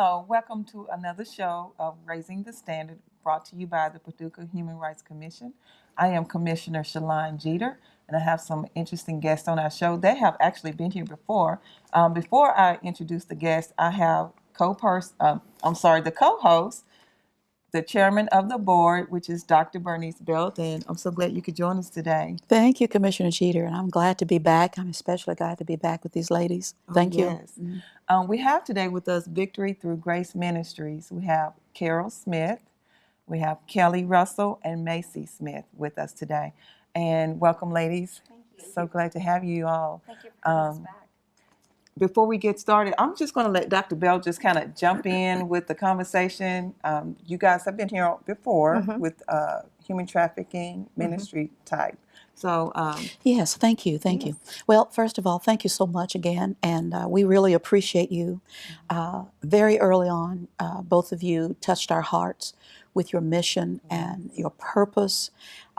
hello. Welcome to another show of Raising the Standard, brought to you by the Paducah Human Rights Commission. I am Commissioner Shalon Jeter, and I have some interesting guests on our show. They have actually been here before. Before I introduce the guests, I have the co-host, the chairman of the board, which is Dr. Bernice Belt, and I'm so glad you could join us today. Thank you, Commissioner Jeter, and I'm glad to be back. I'm especially glad to be back with these ladies. Thank you. Yes. We have today with us Victory Through Grace Ministries. We have Carol Smith, we have Kelly Russell, and Macy Smith with us today. And welcome, ladies. Thank you. So glad to have you all. Thank you for having us back. Before we get started, I'm just going to let Dr. Bell just kind of jump in with the conversation. You guys have been here before with human trafficking ministry type. So Yes, thank you. Thank you. Well, first of all, thank you so much again, and we really appreciate you. Very early on, both of you touched our hearts with your mission and your purpose,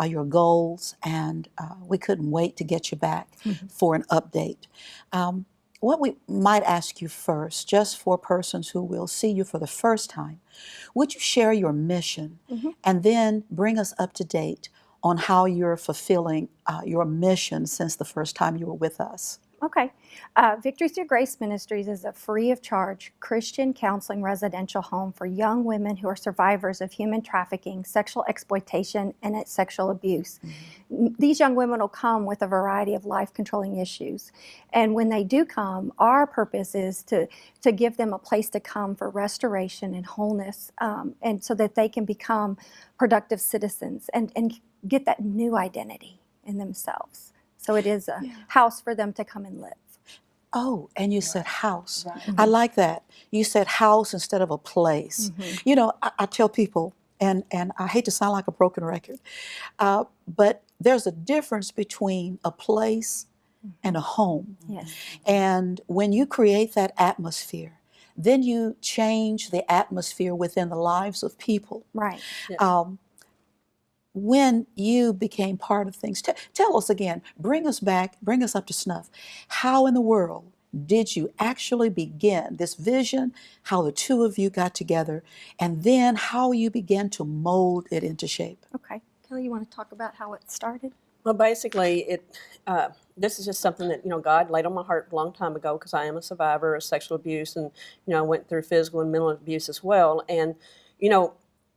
your goals, and we couldn't wait to get you back for an update. What we might ask you first, just for persons who will see you for the first time, would you share your mission and then bring us up to date on how you're fulfilling your mission since the first time you were with us? Okay. Victory Through Grace Ministries is a free of charge Christian counseling residential home for young women who are survivors of human trafficking, sexual exploitation, and sexual abuse. These young women will come with a variety of life-controlling issues. And when they do come, our purpose is to give them a place to come for restoration and wholeness, and so that they can become productive citizens and get that new identity in themselves. So it is a house for them to come and live. Oh, and you said house. I like that. You said house instead of a place. You know, I tell people, and I hate to sound like a broken record, but there's a difference between a place and a home. Yes. And when you create that atmosphere, then you change the atmosphere within the lives of people. Right. When you became part of things, tell us again, bring us back, bring us up to snuff. How in the world did you actually begin this vision, how the two of you got together, and then how you began to mold it into shape? Okay. Kelly, you want to talk about how it started? Well, basically, this is just something that, God laid on my heart a long time ago, because I am a survivor of sexual abuse, and, I went through physical and mental abuse as well. And,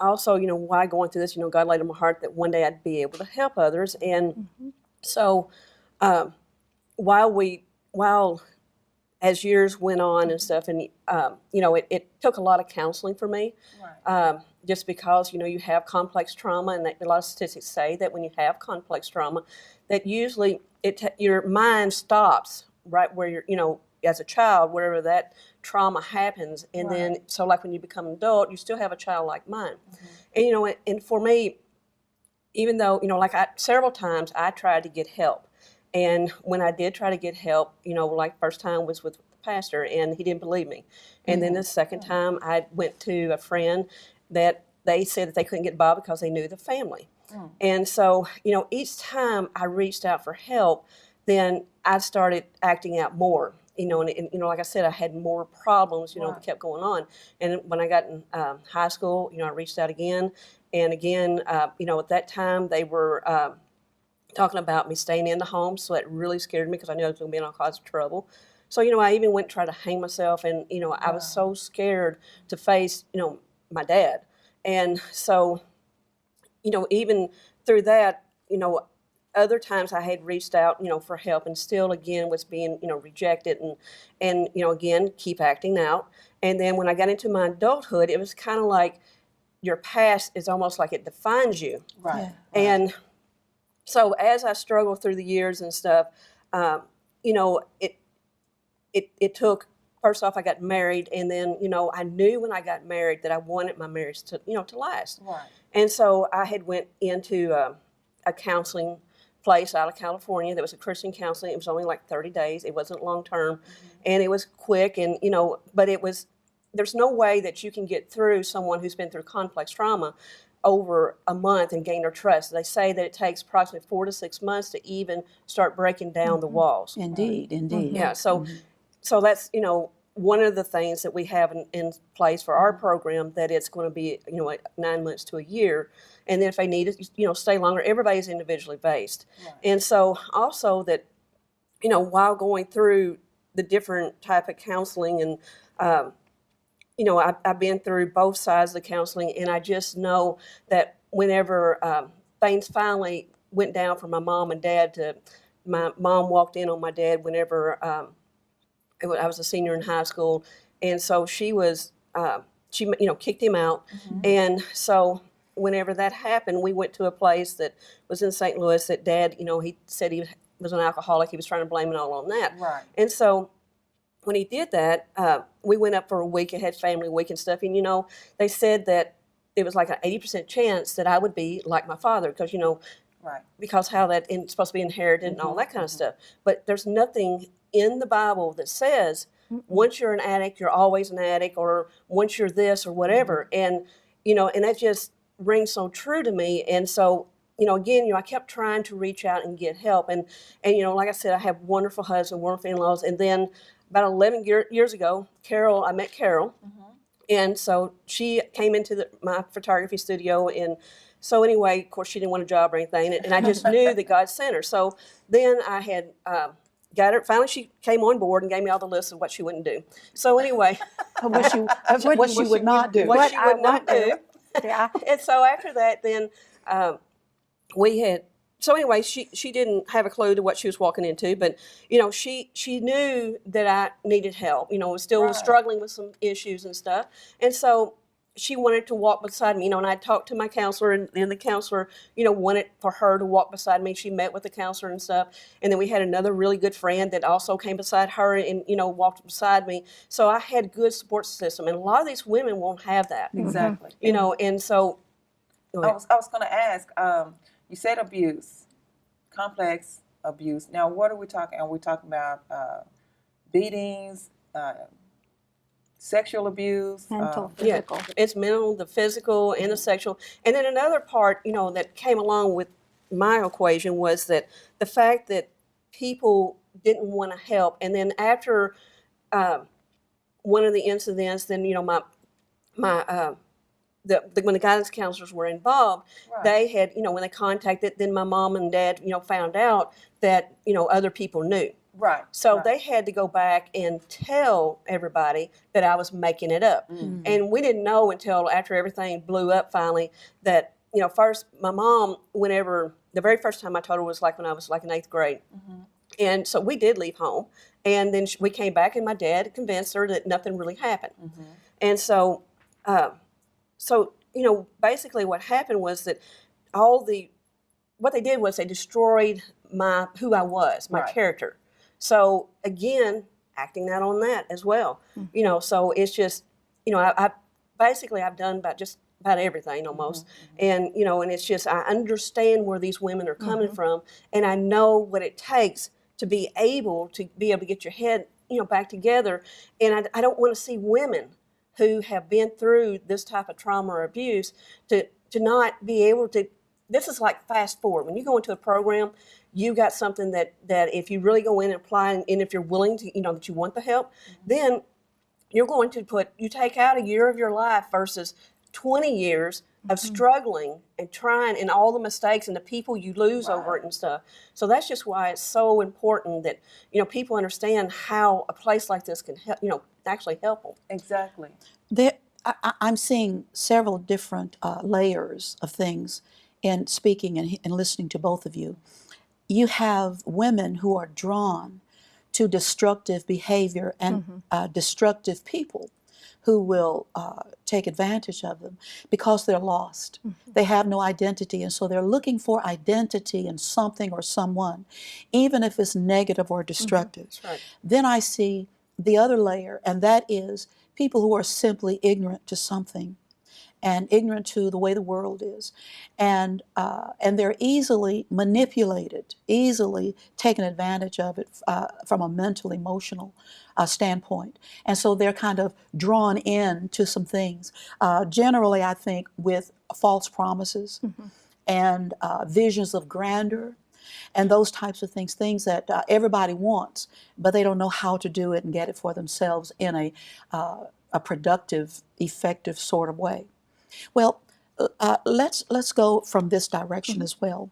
also, why going through this, God laid on my heart that one day I'd be able to help others. And so while as years went on and stuff, and, it took a lot of counseling for me, just because, you have complex trauma, and a lot of statistics say that when you have complex trauma, that usually your mind stops right where you're, as a child, wherever that trauma happens, and then so like when you become an adult, you still have a childlike mind, and and for me, even though several times I tried to get help, and when I did try to get help, like first time was with the pastor, and he didn't believe me, and then the second time I went to a friend that they said that they couldn't get by because they knew the family, and so each time I reached out for help, then I started acting out more. And like I said, I had more problems, that kept going on. And when I got in high school, I reached out again. And again, at that time, they were talking about me staying in the home. So that really scared me, because I knew I was going to be in all kinds of trouble. So, I even went and tried to hang myself. And, I was so scared to face, my dad. And so, even through that, other times I had reached out, for help, and still again was being, rejected, and again keep acting out. And then when I got into my adulthood, it was kind of like your past is almost like it defines you. Right. And so as I struggled through the years and stuff, it took. First off, I got married, and then I knew when I got married that I wanted my marriage to to last. Right. And so I had went into a counseling place out of California that was a Christian counseling. It was only like 30 days. It wasn't long term, and it was quick, and but there's no way that you can get through someone who's been through complex trauma over a month and gain their trust. They say that it takes approximately 4 to 6 months to even start breaking down the walls. Indeed. Yeah, so that's one of the things that we have in place for our program, that it's going to be, like 9 months to a year. And then if they need it, stay longer. Everybody's individually based. Right. And so also that, while going through the different type of counseling and, I've been through both sides of the counseling, and I just know that whenever things finally went down for my mom and dad, my mom walked in on my dad whenever I was a senior in high school, and so she kicked him out, and so whenever that happened, we went to a place that was in St. Louis that Dad, he said he was an alcoholic. He was trying to blame it all on that, Right. and so when he did that, we went up for a week. It had family week and stuff, and they said that it was like an 80% chance that I would be like my father, because Right. because how that it's supposed to be inherited and all that kind of stuff. But there's nothing in the Bible that says once you're an addict, you're always an addict, or once you're this or whatever. And and that just rings so true to me. And so again, I kept trying to reach out and get help. And like I said, I have wonderful husband, wonderful in-laws. And then about 11 years ago, I met Carol. And so she came into my photography studio, and so anyway, of course, she didn't want a job or anything, and I just knew that God sent her. So then I had got her. Finally, she came on board and gave me all the list of what she wouldn't do. So anyway, What she would not do. what she would not do. Yeah. And so after that, then we had. So anyway, she didn't have a clue to what she was walking into, but she knew that I needed help. Was still Right. struggling with some issues and stuff, and so she wanted to walk beside me. And I talked to my counselor, and the counselor, wanted for her to walk beside me. She met with the counselor and stuff, and then we had another really good friend that also came beside her and walked beside me. So I had good support system, and a lot of these women won't have that. Exactly. And so. Go I ahead. was going to ask. You said abuse, complex abuse. Now, what are we talking? Are we talking about beatings, sexual abuse? Mental, Yeah, physical. it's mental, the physical, and the sexual. And then another part, that came along with my equation was that the fact that people didn't want to help. And then after one of the incidents, then when the guidance counselors were involved, Right. they had, when they contacted, then my mom and dad, found out that, other people knew. Right. So right. they had to go back and tell everybody that I was making it up. And we didn't know until after everything blew up finally that, first my mom, the very first time I told her was like when I was like in 8th grade. And so we did leave home. And then we came back, and my dad convinced her that nothing really happened. And so, basically what happened was that what they did was they destroyed who I was, my Right. character. So again, acting out on that as well. So it's just, I've done just about everything almost. And, and it's just, I understand where these women are coming from, and I know what it takes to be able to get your head, back together. And I don't want to see women who have been through this type of trauma or abuse to not be able to. This is like fast forward. When you go into a program, you got something that if you really go in and apply, and if you're willing to, that you want the help, then you're going to you take out a year of your life versus 20 years of struggling and trying, and all the mistakes and the people you lose over it and stuff. So that's just why it's so important that, people understand how a place like this can help, actually help them. Exactly. I'm seeing several different layers of things in speaking and listening to both of you. You have women who are drawn to destructive behavior and destructive people who will take advantage of them because they're lost. They have no identity, and so they're looking for identity in something or someone, even if it's negative or destructive. That's right. Then I see the other layer, and that is people who are simply ignorant to something and ignorant to the way the world is. And they're easily manipulated, easily taken advantage of it from a mental, emotional standpoint. And so they're kind of drawn in to some things, generally, I think, with false promises and visions of grandeur, and those types of things that everybody wants, but they don't know how to do it and get it for themselves in a productive, effective sort of way. Well, let's go from this direction as well.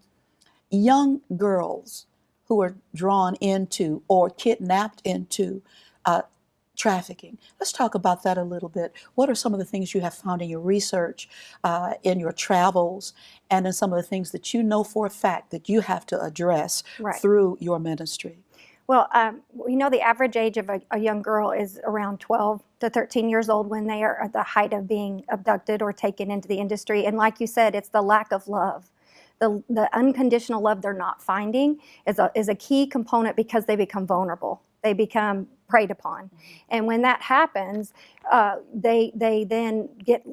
Young girls who are drawn into or kidnapped into trafficking. Let's talk about that a little bit. What are some of the things you have found in your research, in your travels, and in some of the things that you know for a fact that you have to address Right. through your ministry? Well, we know the average age of a young girl is around 12 to 13 years old when they are at the height of being abducted or taken into the industry. And like you said, it's the lack of love. The unconditional love they're not finding is a key component because they become vulnerable. They become preyed upon. And when that happens, they then get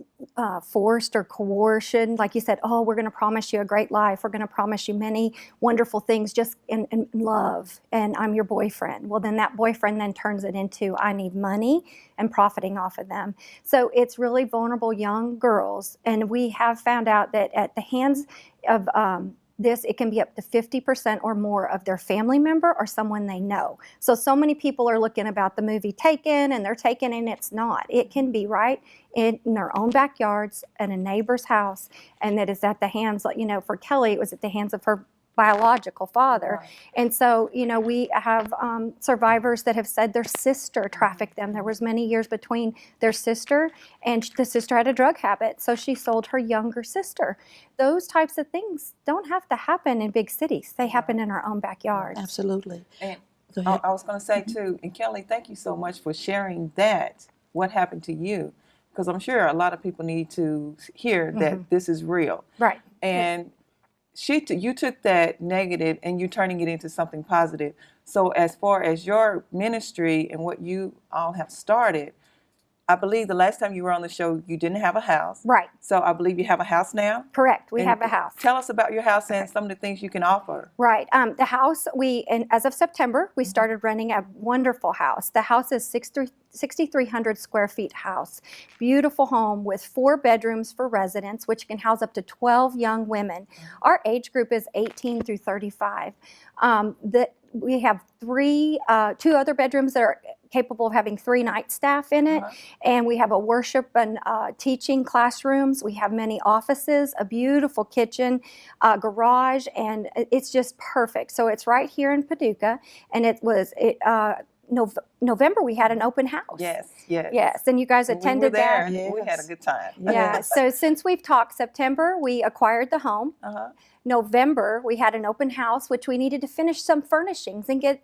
forced or coercion. Like you said, oh, we're going to promise you a great life. We're going to promise you many wonderful things just in love. And I'm your boyfriend. Well, then that boyfriend then turns it into I need money and profiting off of them. So it's really vulnerable young girls. And we have found out that at the hands of this, it can be up to 50% or more of their family member or someone they know. So many people are looking about the movie Taken, and they're taken, and it's not. It can be right in their own backyards, at a neighbor's house, and that is at the hands, for Kelly, it was at the hands of her biological father. Right. And so, we have survivors that have said their sister trafficked them. There was many years between their sister, and the sister had a drug habit, so she sold her younger sister. Those types of things don't have to happen in big cities. They happen in our own backyards. Absolutely. And Go ahead. I was going to say too, and Kelly, thank you so much for sharing that, what happened to you, because I'm sure a lot of people need to hear that this is real. Right. And you took that negative and you're turning it into something positive. So as far as your ministry and what you all have started, I believe the last time you were on the show, you didn't have a house. Right. So I believe you have a house now. Correct. We And have a house. Tell us about your house and some of the things you can offer. Right. The house, and as of September, we started renting a wonderful house. The house is 6,300 square feet house. Beautiful home with 4 bedrooms for residents, which can house up to 12 young women. Our age group is 18 through 35. We have 2 other bedrooms that are capable of having 3 night staff in it. And we have a worship and teaching classrooms. We have many offices, a beautiful kitchen, garage, and it's just perfect. So it's right here in Paducah, and November we had an open house. Yes, and you guys attended that. Yes. We had a good time. Yeah, so since we've talked, September we acquired the home. November we had an open house, which we needed to finish some furnishings and get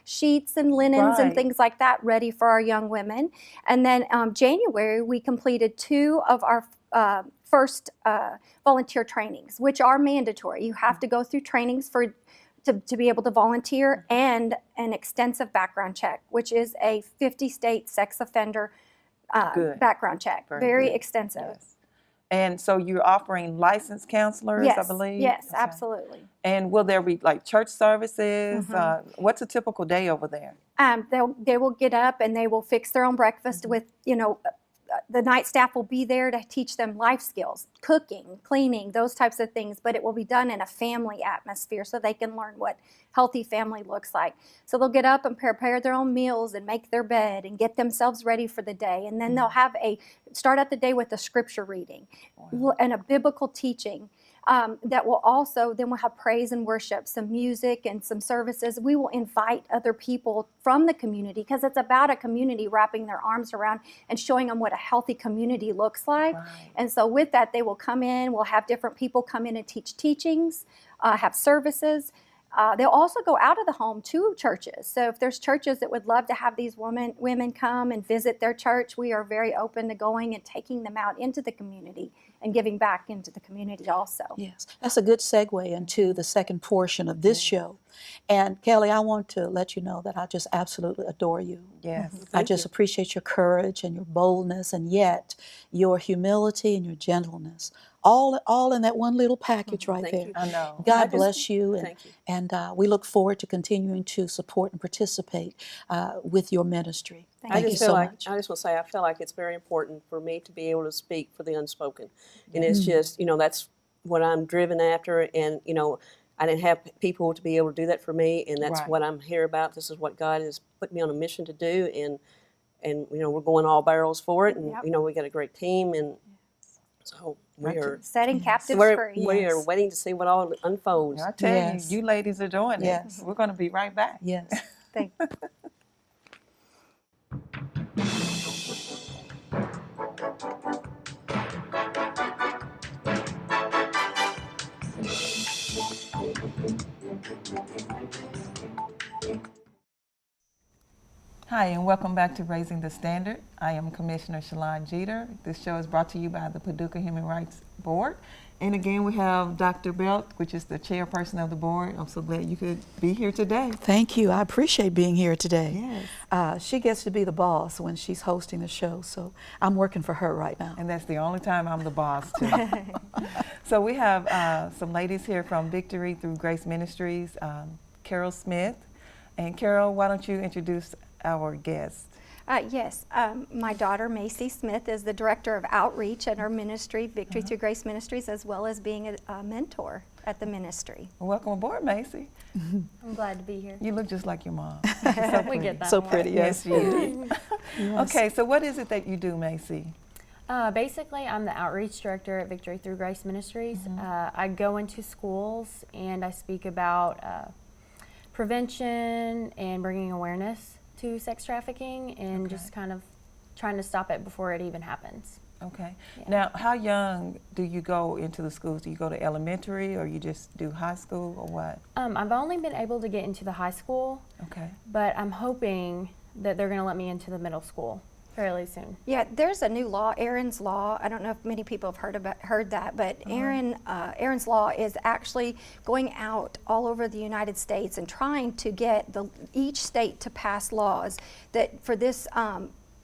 sheets and linens and Right. things like that ready for our young women. And then January we completed 2 of our first volunteer trainings, which are mandatory. You have to go through trainings to be able to volunteer, and an extensive background check, which is a 50-state sex offender Good. background check. Very good. extensive. Yes. And so you're offering licensed counselors, Yes, I believe? yes, Okay. absolutely. And will there be like church services? What's a typical day over there? They will get up and they will fix their own breakfast with, the night staff will be there to teach them life skills, cooking, cleaning, those types of things, but it will be done in a family atmosphere so they can learn what healthy family looks like. So they'll get up and prepare their own meals and make their bed and get themselves ready for the day. And then they'll start out the day with a scripture reading and a biblical teaching. That will also, then we'll have praise and worship, some music and some services. We will invite other people from the community, because it's about a community wrapping their arms around and showing them what a healthy community looks like. Right. And so with that, they will come in, we'll have different people come in and teach teachings, have services. They'll also go out of the home to churches. So if there's churches that would love to have these women come and visit their church, we are very open to going and taking them out into the community and giving back into the community also. Yes, that's a good segue into the second portion of this show. And Kelly, I want to let you know that I just absolutely adore you. Yes. I just appreciate your courage and your boldness, and yet your humility and your gentleness. All in that one little package right Thank there. you. I know. God bless you, and, Thank you. and we look forward to continuing to support and participate with your ministry. Thank you so much. I just want to say, I feel like it's very important for me to be able to speak for the unspoken. And it's just, that's what I'm driven after. And, I didn't have people to be able to do that for me, and that's Right. what I'm here about. This is what God has put me on a mission to do, and we're going all barrels for it, and Yep. we got a great team, and so we Right. are Setting captives we free. are Yes. waiting to see what all unfolds. I tell Yes. you ladies are doing it. Yes. We're going to be right back. Yes. Thank Hi, and welcome back to Raising the Standard. I am Commissioner Shalon Jeter. This show is brought to you by the Paducah Human Rights Board. And again, we have Dr. Belt, which is the chairperson of the board. I'm so glad you could be here today. Thank you. I appreciate being here today. Yes. She gets to be the boss when she's hosting the show, so I'm working for her right now. And that's the only time I'm the boss, too. So we have some ladies here from Victory Through Grace Ministries, Carol Smith. And Carol, why don't you introduce our guest? Yes, my daughter Macy Smith is the director of outreach at our ministry, Victory Through Grace Ministries, as well as being a mentor at the ministry. Welcome aboard, Macy. I'm glad to be here. You look just like your mom. She's so We pretty. get that. So a lot. pretty, yes. Yes, you do. Okay, so what is it that you do, Macy? Basically, I'm the outreach director at Victory Through Grace Ministries. I go into schools and I speak about prevention and bringing awareness to sex trafficking and just kind of trying to stop it before it even happens. Okay. Yeah. Now, how young do you go into the schools? Do you go to elementary or you just do high school or what? I've only been able to get into the high school, Okay. but I'm hoping that they're going to let me into the middle school fairly soon. Yeah, there's a new law, Aaron's Law. I don't know if many people have heard that, but Aaron's Law is actually going out all over the United States and trying to get each state to pass laws that for this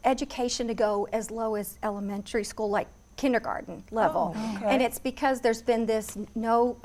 education to go as low as elementary school, like kindergarten level. Oh, okay. And it's because there's been this no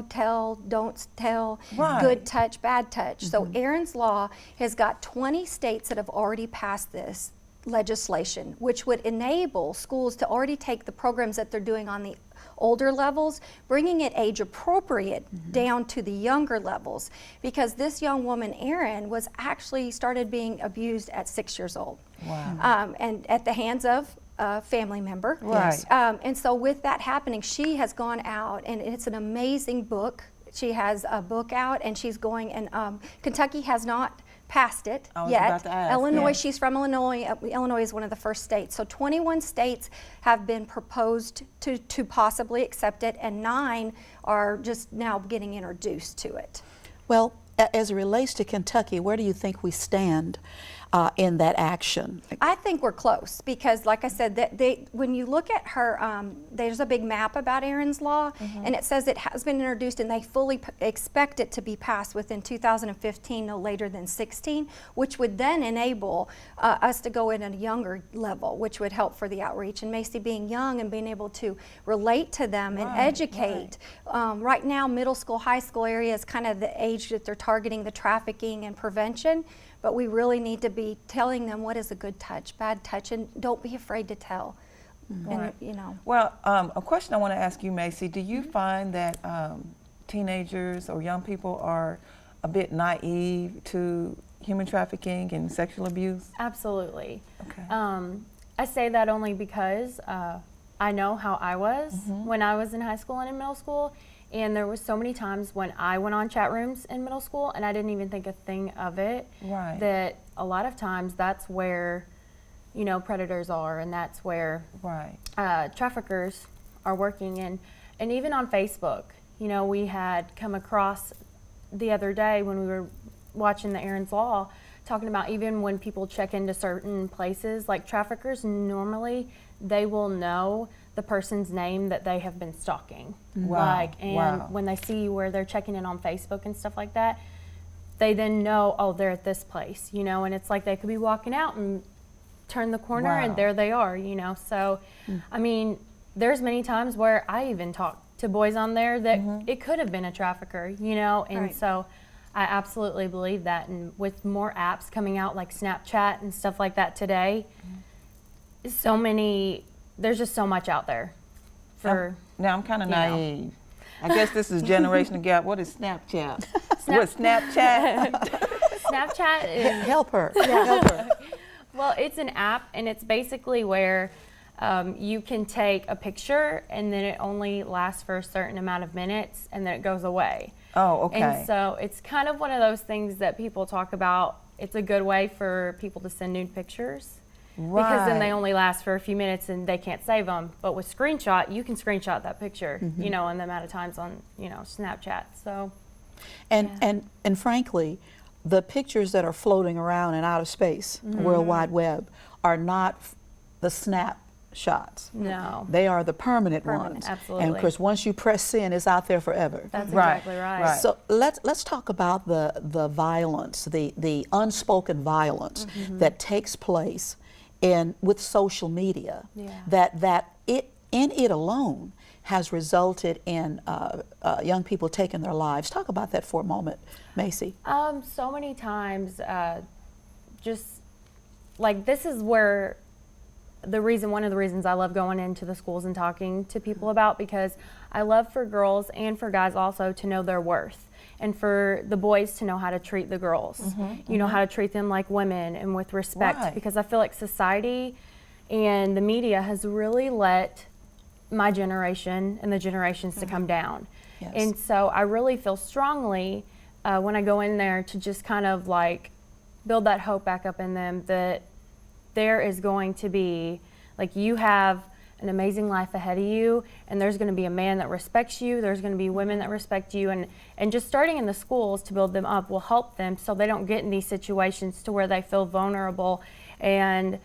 tell, don't tell, Right. good touch, bad touch. So Aaron's Law has got 20 states that have already passed this legislation, which would enable schools to already take the programs that they're doing on the older levels, bringing it age appropriate down to the younger levels. Because this young woman, Erin, was actually started being abused at 6 years old. Wow. And at the hands of a family member. Right. And so with that happening, she has gone out, and it's an amazing book. She has a book out, and she's going, and Kentucky has not passed it I was yet. about to ask, Illinois, yes. she's from Illinois. Illinois is one of the first states. So 21 states have been proposed to possibly accept it, and 9 are just now getting introduced to it. Well, as it relates to Kentucky, where do you think we stand in that action? I think we're close because, like I said, when you look at her, there's a big map about Aaron's Law, and it says it has been introduced, and they fully expect it to be passed within 2015, no later than 16, which would then enable us to go in at a younger level, which would help for the outreach. And Macy being young and being able to relate to them and Right, educate. Right now, middle school, high school area is kind of the age that they're targeting the trafficking and prevention. But we really need to be telling them what is a good touch, bad touch, and don't be afraid to tell. Right. And Well, a question I want to ask you, Macy, do you find that teenagers or young people are a bit naive to human trafficking and sexual abuse? Absolutely. Okay. I say that only because I know how I was when I was in high school and in middle school. And there was so many times when I went on chat rooms in middle school and I didn't even think a thing of it. Right. That a lot of times that's where, predators are, and that's where Right. traffickers are working. And even on Facebook, we had come across the other day when we were watching the Aaron's Law, talking about even when people check into certain places, like traffickers, normally they will know the person's name that they have been stalking. Wow. Wow. When they see where they're checking in on Facebook and stuff like that, they then know, oh, they're at this place, and it's like they could be walking out and turn the corner Wow. and there they are, So, I mean, there's many times where I even talked to boys on there that it could have been a trafficker, and Right. so I absolutely believe that. And with more apps coming out like Snapchat and stuff like that today, there's just so much out there for, Now, I'm kind of you know. naive. I guess this is generational gap. What is Snapchat? What Snapchat? Snapchat is Help her. Help her. well, it's an app, and it's basically where you can take a picture, and then it only lasts for a certain amount of minutes, and then it goes away. Oh, okay. And so it's kind of one of those things that people talk about. It's a good way for people to send nude pictures. Because then they only last for a few minutes and they can't save them. But with screenshot, you can screenshot that picture, you know, in the amount of times on, you know, Snapchat. So, And frankly, the pictures that are floating around in outer space, World Wide Web, are not the snap shots. no. They are the permanent ones. Absolutely. And of course, once you press send, it's out there forever. That's Right, exactly right. right. So let's talk about the violence, the unspoken violence that takes place with social media. Yeah. That it alone has resulted in young people taking their lives. Talk about that for a moment, Macy. So many times, just like this is where one of the reasons I love going into the schools and talking to people about, because I love for girls and for guys also to know their worth, and for the boys to know how to treat the girls, you know, how to treat them like women and with respect, Right. because I feel like society and the media has really let my generation and the generations to come down. Yes. And so I really feel strongly when I go in there to just kind of like build that hope back up in them that there is going to be, like, you have an amazing life ahead of you, and there's going to be a man that respects you, there's going to be women that respect you, and just starting in the schools to build them up will help them so they don't get in these situations to where they feel vulnerable. And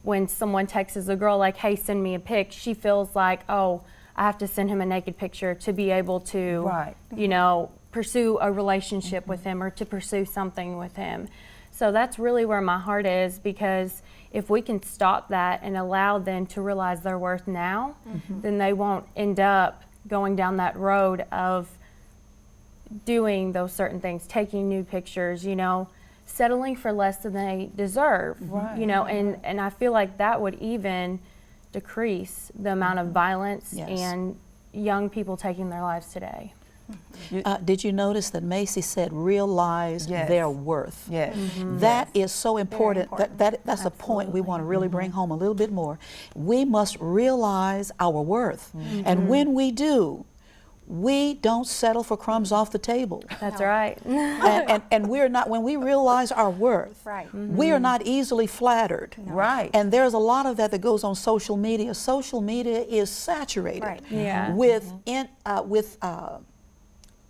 when someone texts a girl like, hey, send me a pic, she feels like, oh, I have to send him a naked picture to be able to, Right. you know, pursue a relationship with him or to pursue something with him. So that's really where my heart is, because if we can stop that and allow them to realize their worth now, then they won't end up going down that road of doing those certain things, taking nude pictures, you know, settling for less than they deserve, Right. you know, and I feel like that would even decrease the amount of violence Yes. and young people taking their lives today. Did you notice that Macy said realize Yes. their worth? Yes. That is so important. important. That's a point we want to really bring home a little bit more. We must realize our worth. And when we do, we don't settle for crumbs off the table. That's right. and we're not, when we realize our worth, Right. we are not easily flattered. Right. And there's a lot of that goes on social media. Social media is saturated Right. Yeah. with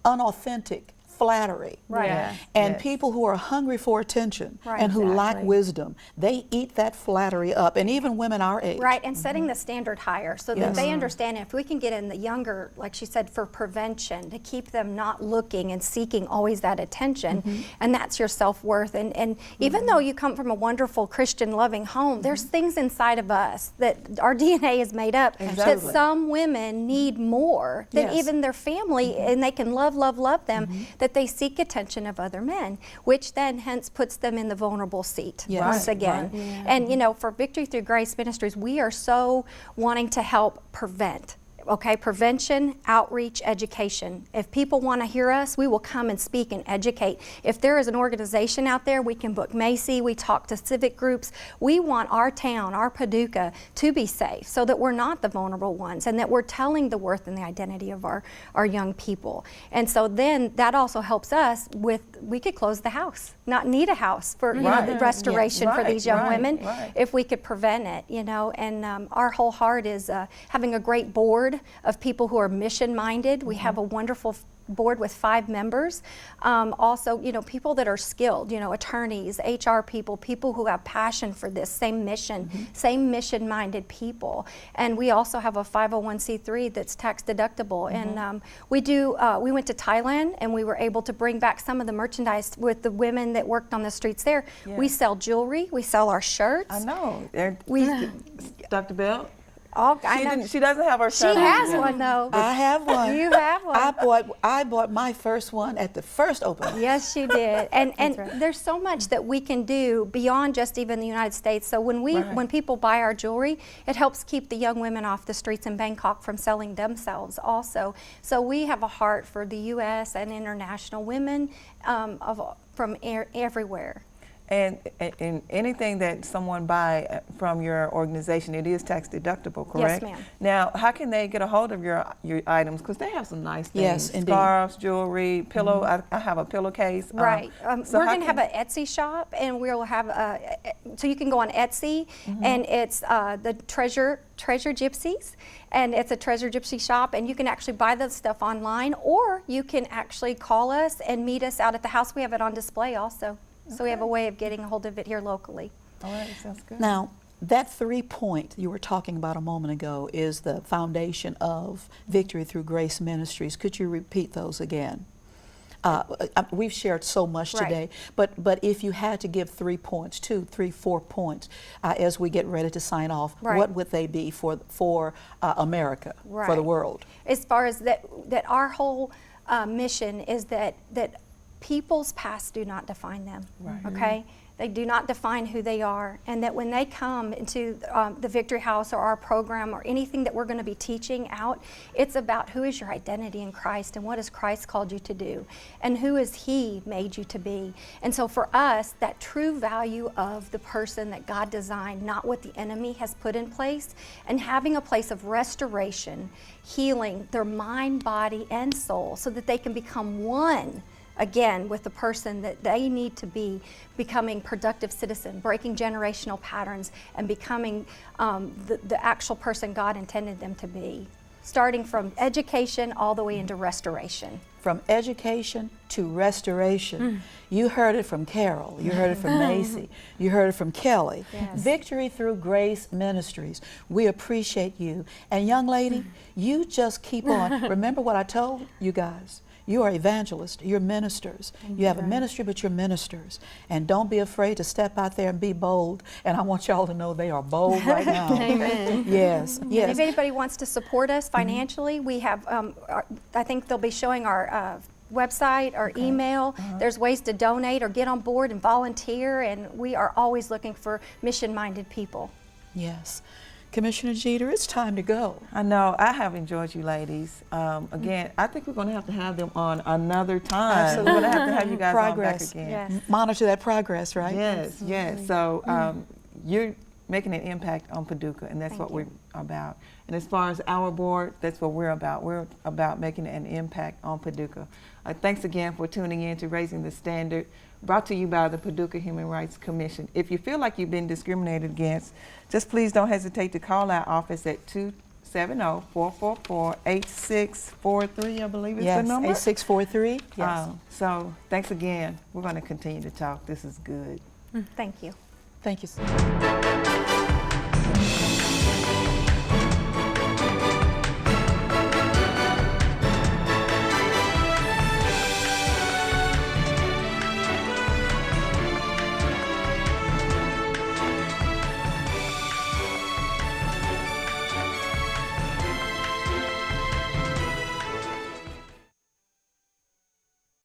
unauthentic flattery. Right. Yeah. And Yes. people who are hungry for attention Right, and who lack exactly. wisdom, they eat that flattery up. And even women our age. Right, and setting the standard higher so that Yes. they understand if we can get in the younger, like she said, for prevention, to keep them not looking and seeking always that attention, and that's your self-worth. And even though you come from a wonderful Christian loving home, there's things inside of us that our DNA is made up that Exactly. some women need more than Yes. even their family, and they can love them, that they seek attention of other men, which then hence puts them in the vulnerable seat Yes. once Right, again. right. And you know, for Victory Through Grace Ministries, we are so wanting to help prevent. Okay, prevention, outreach, education. If people want to hear us, we will come and speak and educate. If there is an organization out there, we can book Macy, we talk to civic groups. We want our town, our Paducah, to be safe so that we're not the vulnerable ones and that we're telling the worth and the identity of our young people. And so then that also helps us with, we could close the house, not need a house for you know, the Right. restoration for Right, these young right, women right. if we could prevent it, you know. And our whole heart is having a great board of people who are mission-minded. We have a wonderful board with 5 members. Also, you know, people that are skilled, you know, attorneys, HR people, people who have passion for this same mission, same mission-minded people. And we also have a 501c3 that's tax deductible. And we went to Thailand and we were able to bring back some of the merchandise with the women that worked on the streets there. Yeah. We sell jewelry, we sell our shirts. I know. We Dr. Bell? She doesn't have her She son. has one though. I have one. You have one. I bought my first one at the first opening. Yes, she did. And right. there's so much that we can do beyond just even the United States. So when people buy our jewelry, it helps keep the young women off the streets in Bangkok from selling themselves also. So we have a heart for the U.S. and international women from everywhere. And anything that someone buy from your organization, it is tax deductible, correct? Yes, ma'am. Now, how can they get a hold of your items? Because they have some nice things. Yes, indeed. Scarves, jewelry, pillow. I have a pillowcase. Right. So we're how going to have an Etsy shop, and we'll have so you can go on Etsy, and it's the Treasure Gypsies, and it's a Treasure Gypsy shop, and you can actually buy the stuff online, or you can actually call us and meet us out at the house. We have it on display also. So we have a way of getting a hold of it here locally. All right, sounds good. Now, that 3-point you were talking about a moment ago is the foundation of Victory Through Grace Ministries. Could you repeat those again? We've shared so much Right. today, but if you had to give 3 points, 2, 3, 4 points, as we get ready to sign off, Right. what would they be for America, for the Right. world? As far as that our whole mission is that people's past do not define them. Right. Okay, they do not define who they are, and that when they come into the Victory House or our program or anything that we're going to be teaching out, it's about who is your identity in Christ and what has Christ called you to do, and who has He made you to be. And so for us, that true value of the person that God designed, not what the enemy has put in place, and having a place of restoration, healing their mind, body, and soul, so that they can become one again with the person that they need to be, becoming productive citizen, breaking generational patterns, and becoming the actual person God intended them to be, starting from education all the way into restoration. From education to restoration. You heard it from Carol, you heard it from Macy, you heard it from Kelly. Yes. Victory Through Grace Ministries. We appreciate you. And young lady, you just keep on. Remember what I told you guys. You are evangelists, you're ministers. You have a ministry, but you're ministers. And don't be afraid to step out there and be bold. And I want y'all to know they are bold right now. Amen. Yes, And yes. if anybody wants to support us financially, we have, I think they'll be showing our website, our email. There's ways to donate or get on board and volunteer, and we are always looking for mission-minded people. Yes. Commissioner Jeter, it's time to go. I know. I have enjoyed you ladies. Again, I think we're going to have them on another time. Absolutely. We're going to have you guys Progress. on back again. Yes. Monitor that progress, right? Yes, yes. So you're making an impact on Paducah, and that's what we're about. And as far as our board, that's what we're about. We're about making an impact on Paducah. Thanks again for tuning in to Raising the Standard, brought to you by the Paducah Human Rights Commission. If you feel like you've been discriminated against, just please don't hesitate to call our office at 270-444-8643, I believe is the number. Yes, 8643. Yes. So thanks again. We're going to continue to talk. This is good. Thank you. Thank you.